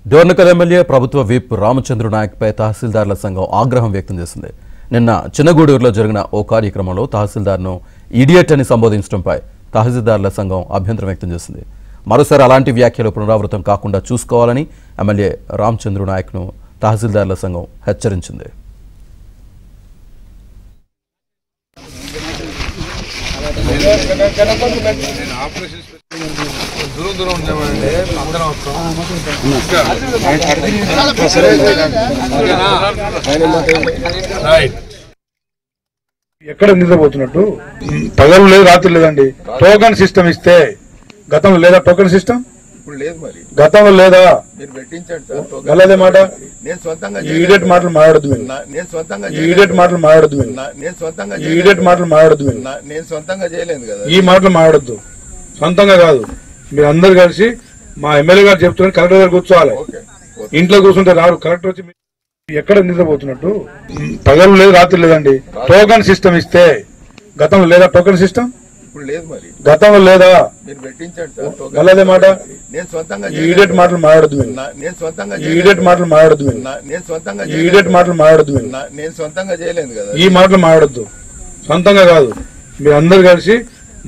Dornakal MLA ప్రభుత్వ whip Ramachandra నాయక్పై తహసీల్దార్ల సంఘం ఆగ్రహం వ్యక్తం చేసింది. నిన్న చిన్నగూడూరులో జరిగిన ఓ కార్యక్రమంలో తహసీల్దార్ను ఇడియట్ అని సంబోధించడంపై తహసీల్దార్ల సంఘం అభ్యంతరం వ్యక్తం చేసింది. మరోసారి అలాంటి వ్యాఖ్యలు పునరావృతం కాకుండా చూసుకోవాలని ఎమ్మెల్యే రామచంద్ర నాయక్ను తహసీల్దార్ల సంఘం హెచ్చరించింది. ఎక్కడ నిద్రపోతున్నట్టు పగలు లేదు రాత్రి లేదండి. టోకన్ సిస్టమ్ ఇస్తే గతంలో లేదా? టోకన్ సిస్టమ్ ఇప్పుడు లేదు. మరి గతంలో లేదా? మీరు పెట్టించండి సార్. గలదే మాట. నేను స్వంతంగా ఈడెట్ మాటలు మాట్లాడదు మీరు. నేను స్వంతంగా ఈడెట్ మాటలు మాట్లాడదు మీరు. నేను స్వంతంగా ఈడెట్ మాటలు మాట్లాడదు మీరు. నేను స్వంతంగా చేయలేదు కదా. ఈ మాటలు మాట్లాడద్దు. సొంతంగా కాదు. మీరు అందరు కలిసి మా ఎమ్మెల్యే గారు చెప్తున్నారు కలెక్టర్ గారు కూర్చోవాలి. ఇంట్లో కూర్చుంటే రాడు. కలెక్టర్ వచ్చి ఎక్కడ నిద్రపోతున్నట్టు పగలు లేదు రాత్రి లేదండి. టోకన్ సిస్టమ్ ఇస్తే గతంలో లేదా? టోకన్ సిస్టమ్ ఇప్పుడు లేదు. మరి గతంలో లేదా? మీరు పెట్టించండి సార్. గలదే మాట. నేను స్వంతంగా ఈడెట్ మాటలు మాట్లాడదు మీరు. నేను స్వంతంగా ఈడెట్ మాటలు మాట్లాడదు మీరు. నేను స్వంతంగా ఈడెట్ మాటలు మాట్లాడదు మీరు. నేను స్వంతంగా చేయలేదు కదా. ఈ మాటలు మాట్లాడద్దు. సొంతంగా కాదు. మీరు అందరు కలిసి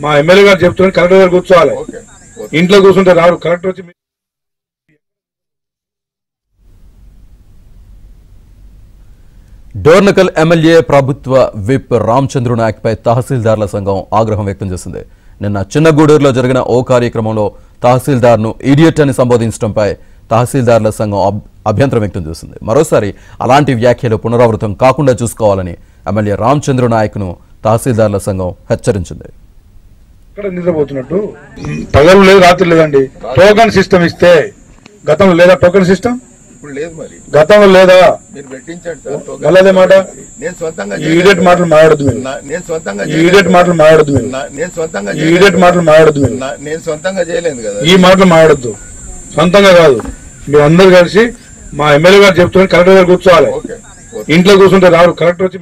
మా ఎమ్మెల్యే గారు చెప్తున్నారు కలెక్టర్ గారు కూర్చోవాలి. ఇంట్లో కూర్చుంటే రాడు. కలెక్టర్ వచ్చి డోర్నకల్ ఎమ్మెల్యే ప్రభుత్వ విప్ రామచంద్ర నాయక్పై తహసీల్దార్ల సంఘం ఆగ్రహం వ్యక్తం చేసింది. నిన్న చిన్నగూడూరులో జరిగిన ఓ కార్యక్రమంలో తహసీల్దార్ను ఇడియట్ అని సంబోధించడంపై తహసీల్దార్ల సంఘం అభ్యంతరం వ్యక్తం చేసింది. మరోసారి అలాంటి వ్యాఖ్యలు పునరావృతం కాకుండా చూసుకోవాలని ఎమ్మెల్యే రామచంద్ర నాయక్ను తహసీల్దార్ల సంఘం హెచ్చరించింది. ఎక్కడ నిద్రపోతున్నట్టు పగలు లేదు రాత్రి లేదండి. టోకన్ సిస్టమ్ ఇస్తే గతంలో లేదా? టోకన్ సిస్టమ్ ఇప్పుడు లేదు. మరి గతంలో లేదా? మీరు పెట్టించండి సార్. గలదే మాట. నేను స్వంతంగా ఈడెట్ మాటలు మాట్లాడదు మీరు. నేను స్వంతంగా ఈడెట్ మాటలు మాట్లాడదు మీరు. నేను స్వంతంగా ఈడెట్ మాటలు మాట్లాడదు మీరు. నేను స్వంతంగా చేయలేదు కదా. ఈ మాటలు మాట్లాడద్దు. సొంతంగా కాదు. మీరు అందరు కలిసి మా ఎమ్మెల్యే గారు చెప్తున్నారు కలెక్టర్ గారు కూర్చోవాలి. ఇంట్లో కూర్చుంటే రాడు. కలెక్టర్ వచ్చి